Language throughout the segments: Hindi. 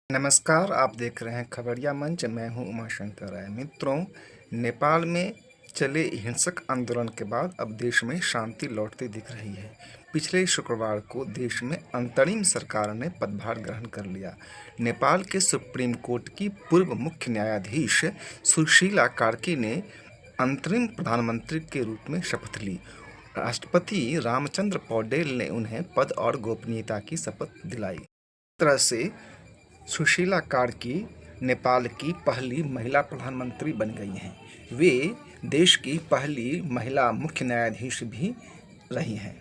नमस्कार, आप देख रहे हैं खबरिया मंच। मैं हूं उमाशंकर राय। मित्रों, नेपाल में चले हिंसक आंदोलन के बाद अब देश में शांति लौटती दिख रही है। पिछले शुक्रवार को देश में अंतरिम सरकार ने पदभार ग्रहण कर लिया। नेपाल के सुप्रीम कोर्ट की पूर्व मुख्य न्यायाधीश सुशीला कार्की ने अंतरिम प्रधानमंत्री के रूप में शपथ ली। राष्ट्रपति रामचंद्र पौडेल ने उन्हें पद और गोपनीयता की शपथ दिलाई। इस तरह से सुशीला कार्की नेपाल की पहली महिला प्रधानमंत्री बन गई हैं। वे देश की पहली महिला मुख्य न्यायाधीश भी रही हैं।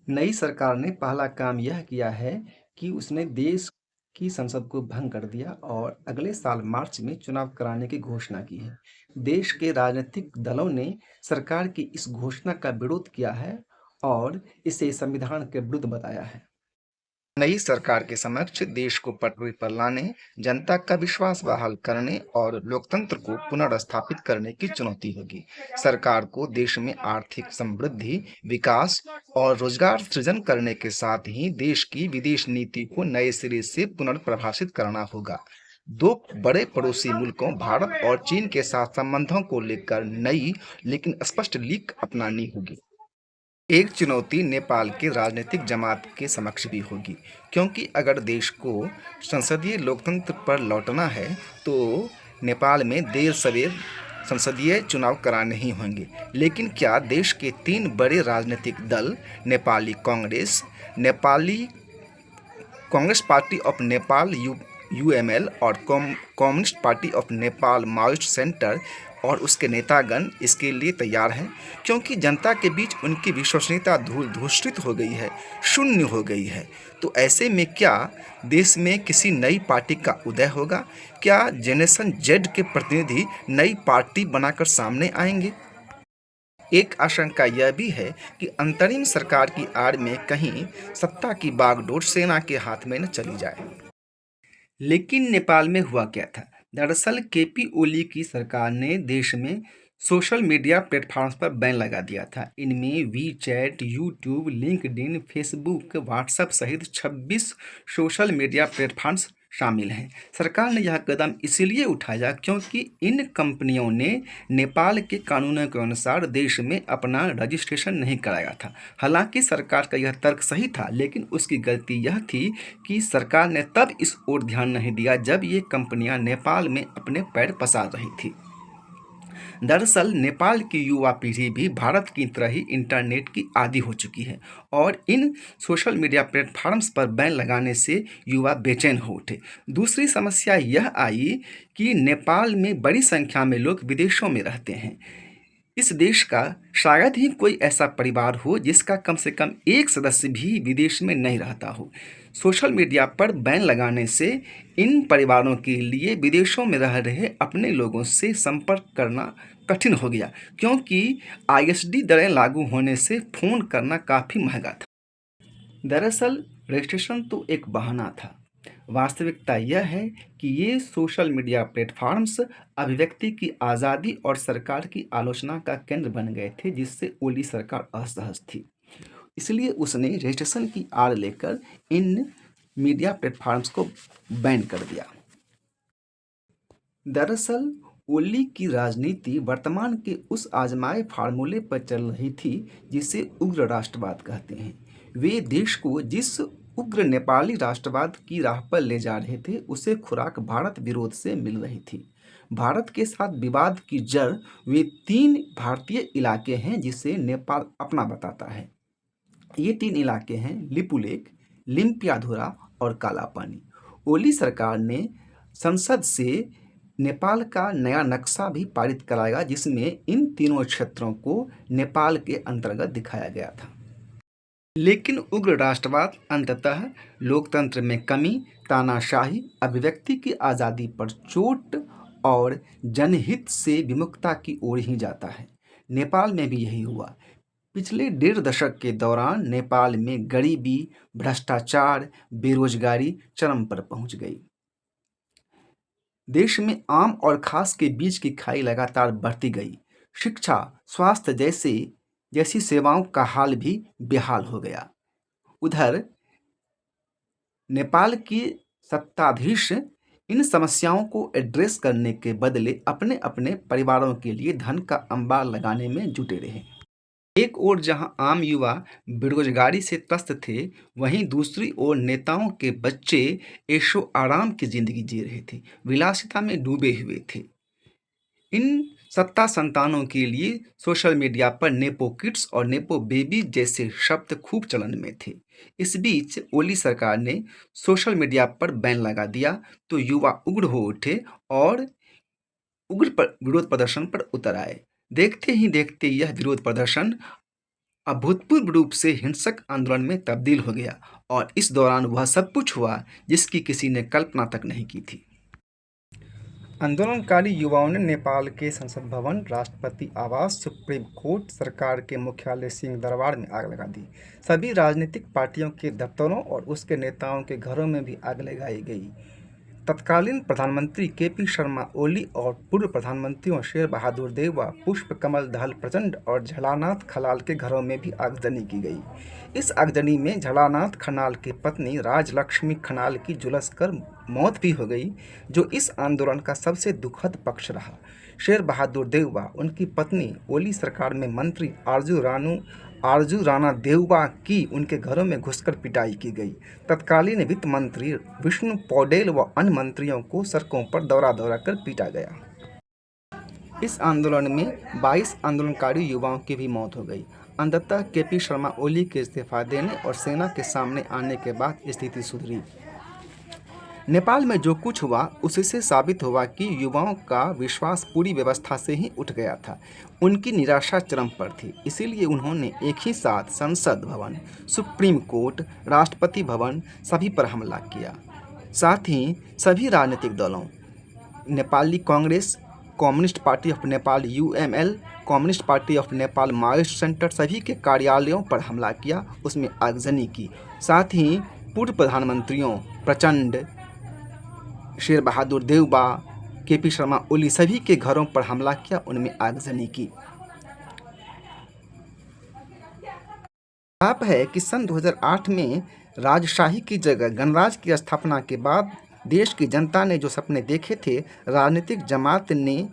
नई सरकार ने पहला काम यह किया है कि उसने देश की संसद को भंग कर दिया और अगले साल मार्च में चुनाव कराने की घोषणा की है। देश के राजनीतिक दलों ने सरकार की इस घोषणा का विरोध किया है और इसे संविधान के विरुद्ध बताया है। नई सरकार के समक्ष देश को पटरी पर लाने, जनता का विश्वास बहाल करने और लोकतंत्र को पुनर्स्थापित करने की चुनौती होगी। सरकार को देश में आर्थिक समृद्धि, विकास और रोजगार सृजन करने के साथ ही देश की विदेश नीति को नए सिरे से पुनर्परिभाषित करना होगा। दो बड़े पड़ोसी मुल्कों भारत और चीन के साथ संबंधों को लेकर नई लेकिन स्पष्ट लीक अपनानी होगी। एक चुनौती नेपाल के राजनीतिक जमात के समक्ष भी होगी, क्योंकि अगर देश को संसदीय लोकतंत्र पर लौटना है तो नेपाल में देर सवेर संसदीय चुनाव कराने ही होंगे। लेकिन क्या देश के तीन बड़े राजनीतिक दल Nepali Congress party of Nepal UML और communist party of Nepal Maoist centre और उसके नेतागण इसके लिए तैयार हैं? क्योंकि जनता के बीच उनकी विश्वसनीयता धूलित हो गई है, शून्य हो गई है। तो ऐसे में क्या देश में किसी नई पार्टी का उदय होगा? क्या जनरेशन जेड के प्रतिनिधि नई पार्टी बनाकर सामने आएंगे? एक आशंका यह भी है कि अंतरिम सरकार की आड़ में कहीं सत्ता की बागडोर सेना के हाथ में न चली जाए। लेकिन नेपाल में हुआ क्या था? दरअसल केपी ओली की सरकार ने देश में सोशल मीडिया प्लेटफॉर्म्स पर बैन लगा दिया था। इनमें WeChat, YouTube, LinkedIn, Facebook, WhatsApp सहित 26 सोशल मीडिया प्लेटफॉर्म्स शामिल हैं। सरकार ने यह कदम इसलिए उठाया क्योंकि इन कंपनियों ने नेपाल के कानूनों के अनुसार देश में अपना रजिस्ट्रेशन नहीं कराया था। हालांकि सरकार का यह तर्क सही था, लेकिन उसकी गलती यह थी कि सरकार ने तब इस ओर ध्यान नहीं दिया जब ये कंपनियां नेपाल में अपने पैर पसार रही थी। दरअसल नेपाल की युवा पीढ़ी भी भारत की तरह ही इंटरनेट की आदी हो चुकी है और इन सोशल मीडिया प्लेटफॉर्म्स पर बैन लगाने से युवा बेचैन हो उठे। दूसरी समस्या यह आई कि नेपाल में बड़ी संख्या में लोग विदेशों में रहते हैं। इस देश का शायद ही कोई ऐसा परिवार हो जिसका कम से कम एक सदस्य भी विदेश में नहीं रहता हो। सोशल मीडिया पर बैन लगाने से इन परिवारों के लिए विदेशों में रह रहे अपने लोगों से संपर्क करना कठिन हो गया, क्योंकि आईएसडी दरें लागू होने से फ़ोन करना काफ़ी महंगा था। दरअसल रजिस्ट्रेशन तो एक बहाना था। वास्तविकता यह है कि ये सोशल मीडिया प्लेटफॉर्म्स अभिव्यक्ति की आज़ादी और सरकार की आलोचना का केंद्र बन गए थे, जिससे ओली सरकार असहज थी। इसलिए उसने रजिस्ट्रेशन की आड़ लेकर इन मीडिया प्लेटफॉर्म्स को बैन कर दिया। दरअसल ओली की राजनीति वर्तमान के उस आजमाए फार्मूले पर चल रही थी जिसे उग्र राष्ट्रवाद कहते हैं। वे देश को जिस उग्र नेपाली राष्ट्रवाद की राह पर ले जा रहे थे, उसे खुराक भारत विरोध से मिल रही थी। भारत के साथ विवाद की जड़ वे 3 भारतीय इलाके हैं जिसे नेपाल अपना बताता है। ये 3 इलाके हैं लिपुलेख, लिम्पियाधुरा और कालापानी। ओली सरकार ने संसद से नेपाल का नया नक्शा भी पारित कराया, जिसमें इन तीनों क्षेत्रों को नेपाल के अंतर्गत दिखाया गया था। लेकिन उग्र राष्ट्रवाद अंततः लोकतंत्र में कमी, तानाशाही, अभिव्यक्ति की आज़ादी पर चोट और जनहित से विमुखता की ओर ही जाता है। नेपाल में भी यही हुआ। पिछले 1.5 दशक के दौरान नेपाल में गरीबी, भ्रष्टाचार, बेरोजगारी चरम पर पहुंच गई। देश में आम और खास के बीच की खाई लगातार बढ़ती गई। शिक्षा, स्वास्थ्य जैसी सेवाओं का हाल भी बेहाल हो गया। उधर नेपाल की सत्ताधीश इन समस्याओं को एड्रेस करने के बदले अपने अपने परिवारों के लिए धन का अंबार लगाने में जुटे रहे। एक ओर जहां आम युवा बेरोजगारी से त्रस्त थे, वहीं दूसरी ओर नेताओं के बच्चे ऐशो आराम की जिंदगी जी रहे थे, विलासिता में डूबे हुए थे। इन सत्ता संतानों के लिए सोशल मीडिया पर नेपो किड्स और नेपो बेबी जैसे शब्द खूब चलन में थे। इस बीच ओली सरकार ने सोशल मीडिया पर बैन लगा दिया तो युवा उग्र हो उठे और विरोध प्रदर्शन पर उतर आए। देखते ही देखते यह विरोध प्रदर्शन अभूतपूर्व रूप से हिंसक आंदोलन में तब्दील हो गया और इस दौरान वह सब कुछ हुआ जिसकी किसी ने कल्पना तक नहीं की थी। आंदोलनकारी युवाओं ने नेपाल के संसद भवन, राष्ट्रपति आवास, सुप्रीम कोर्ट, सरकार के मुख्यालय सिंह दरबार में आग लगा दी। सभी राजनीतिक पार्टियों के दफ्तरों और उसके नेताओं के घरों में भी आग लगाई गई। तत्कालीन प्रधानमंत्री केपी शर्मा ओली और पूर्व प्रधानमंत्रियों शेर बहादुर देउवा, पुष्प कमल दहल प्रचंड और झलानाथ खनाल के घरों में भी आगजनी की गई। इस आगजनी में झलानाथ खनाल की पत्नी राजलक्ष्मी खनाल की झुलसकर मौत भी हो गई, जो इस आंदोलन का सबसे दुखद पक्ष रहा। शेर बहादुर देउवा, उनकी पत्नी, ओली सरकार में मंत्री आरजू राणा देउवा की उनके घरों में घुसकर पिटाई की गई। तत्कालीन वित्त मंत्री विष्णु पौडेल व अन्य मंत्रियों को सड़कों पर दौरा कर पीटा गया। इस आंदोलन में 22 आंदोलनकारी युवाओं की भी मौत हो गई। अंततः केपी शर्मा ओली के इस्तीफा देने और सेना के सामने आने के बाद स्थिति सुधरी। नेपाल में जो कुछ हुआ उससे साबित हुआ कि युवाओं का विश्वास पूरी व्यवस्था से ही उठ गया था। उनकी निराशा चरम पर थी, इसीलिए उन्होंने एक ही साथ संसद भवन, सुप्रीम कोर्ट, राष्ट्रपति भवन सभी पर हमला किया। साथ ही सभी राजनीतिक दलों, Nepali Congress, communist party of Nepal UML, communist party of Nepal Maoist centre सभी के कार्यालयों पर हमला किया, उसमें आगजनी की। साथ ही पूर्व प्रधानमंत्रियों प्रचंड, शेर बहादुर देउवा, केपी शर्मा ओली सभी के घरों पर हमला किया, उनमें आगजनी की। आप है कि सन 2008 में राजशाही की जगह गणराज की स्थापना के बाद देश की जनता ने जो सपने देखे थे, राजनीतिक जमात ने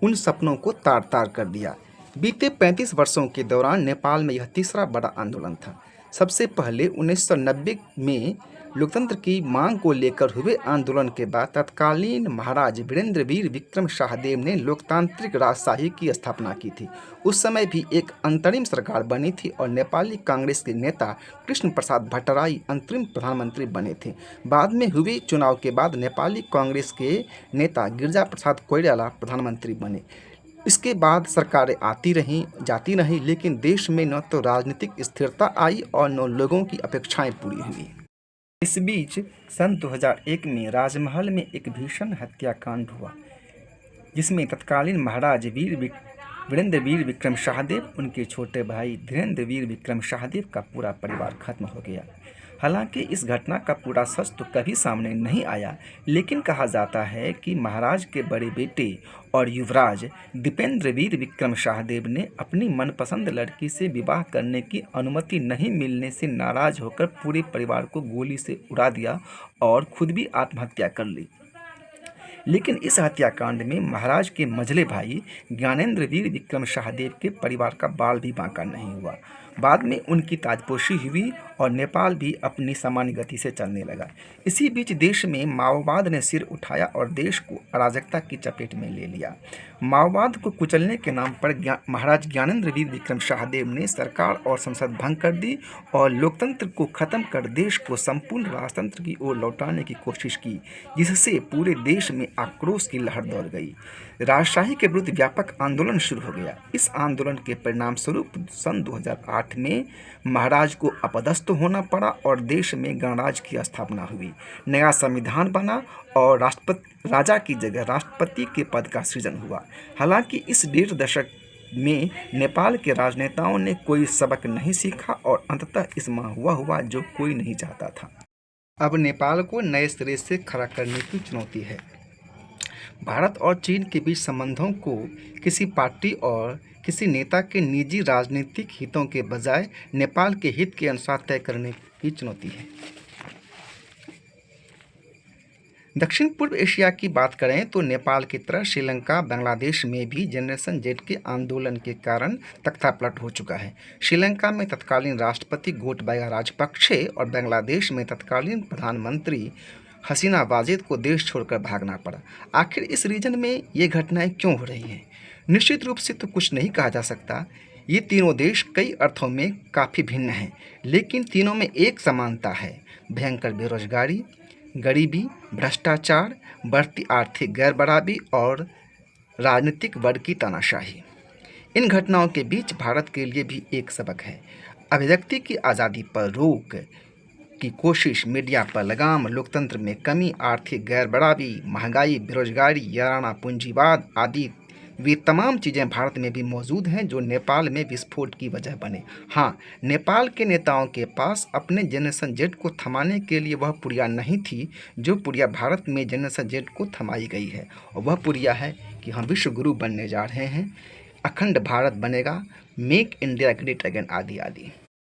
उन सपनों को तार-तार कर दिया। बीते 35 वर्षों के दौरान नेपाल में यह तीसरा बड़ा आंदोलन था। सबसे पहले 1990 में लोकतंत्र की मांग को लेकर हुए आंदोलन के बाद तत्कालीन महाराज वीरेंद्रवीर विक्रम शाहदेव ने लोकतांत्रिक राजशाही की स्थापना की थी। उस समय भी एक अंतरिम सरकार बनी थी और नेपाली कांग्रेस के नेता कृष्ण प्रसाद भट्टराई अंतरिम प्रधानमंत्री बने थे। बाद में हुए चुनाव के बाद नेपाली कांग्रेस के नेता गिरिजा प्रसाद कोइराला प्रधानमंत्री बने। इसके बाद सरकारें आती रहीं जाती रहीं, लेकिन देश में न तो राजनीतिक स्थिरता आई और न लोगों की अपेक्षाएं पूरी हुई। इस बीच सन 2001 में राजमहल में एक भीषण हत्याकांड हुआ, जिसमें तत्कालीन महाराज वीरेंद्रवीर विक्रम शाहदेव, उनके छोटे भाई धीरेंद्रवीर विक्रम शाहदेव का पूरा परिवार खत्म हो गया। हालांकि इस घटना का पूरा सच तो कभी सामने नहीं आया, लेकिन कहा जाता है कि महाराज के बड़े बेटे और युवराज दीपेंद्रवीर विक्रम शाहदेव ने अपनी मनपसंद लड़की से विवाह करने की अनुमति नहीं मिलने से नाराज होकर पूरे परिवार को गोली से उड़ा दिया और खुद भी आत्महत्या कर ली। लेकिन इस हत्याकांड में महाराज के मझले भाई ज्ञानेंद्रवीर विक्रम शाहदेव के परिवार का बाल भी बांका नहीं हुआ। बाद में उनकी ताजपोशी हुई और नेपाल भी अपनी सामान्य गति से चलने लगा। इसी बीच देश में माओवाद ने सिर उठाया और देश को अराजकता की चपेट में ले लिया। माओवाद को कुचलने के नाम पर महाराज ज्ञानेंद्रवीर विक्रम शाहदेव ने सरकार और संसद भंग कर दी और लोकतंत्र को खत्म कर देश को संपूर्ण राजतंत्र की ओर लौटाने की कोशिश की, जिससे पूरे देश में आक्रोश की लहर दौड़ गई। राजशाही के विरुद्ध व्यापक आंदोलन शुरू हो गया। इस आंदोलन के परिणाम स्वरूप सन 2008 में महाराज को अपदस्थ होना पड़ा और देश में गणराज की स्थापना हुई। नया संविधान बना और राजा की जगह राष्ट्रपति के पद का सृजन हुआ। हालांकि इस 1.5 दशक में नेपाल के राजनेताओं ने कोई सबक नहीं सीखा और अंततः इस हुआ जो कोई नहीं चाहता था। अब नेपाल को नए सिरे से खड़ा करने की चुनौती है। भारत और चीन के बीच संबंधों को किसी पार्टी और किसी नेता के निजी राजनीतिक हितों के बजाय नेपाल के हित के अनुसार तय करने की चुनौती है। दक्षिण पूर्व एशिया की बात करें तो नेपाल की तरह श्रीलंका, बांग्लादेश में भी जनरेशन जेड के आंदोलन के कारण तख्तापलट हो चुका है। श्रीलंका में तत्कालीन राष्ट्रपति गोटबाया राजपक्षे और बांग्लादेश में तत्कालीन प्रधानमंत्री हसीना वाजेद को देश छोड़कर भागना पड़ा। आखिर इस रीजन में ये घटनाएं क्यों हो रही हैं? निश्चित रूप से तो कुछ नहीं कहा जा सकता। ये तीनों देश कई अर्थों में काफ़ी भिन्न हैं, लेकिन तीनों में एक समानता है: भयंकर बेरोजगारी, गरीबी, भ्रष्टाचार, बढ़ती आर्थिक गैरबराबरी और राजनीतिक वर्ग की तानाशाही। इन घटनाओं के बीच भारत के लिए भी एक सबक है: अभिव्यक्ति की आज़ादी पर रोक की कोशिश, मीडिया पर लगाम, लोकतंत्र में कमी, आर्थिक गैरबराबरी, महंगाई, बेरोजगारी, याराना पूंजीवाद आदि वे तमाम चीज़ें भारत में भी मौजूद हैं जो नेपाल में विस्फोट की वजह बने। हाँ, नेपाल के नेताओं के पास अपने जनरेशन जेड को थमाने के लिए वह पुड़िया नहीं थी जो पुड़िया भारत में जनरेशन जेड को थमाई गई है, और वह पुड़िया है कि हम विश्व गुरु बनने जा रहे हैं, अखंड भारत बनेगा, मेक इंडिया ग्रेट अगेन आदि आदि।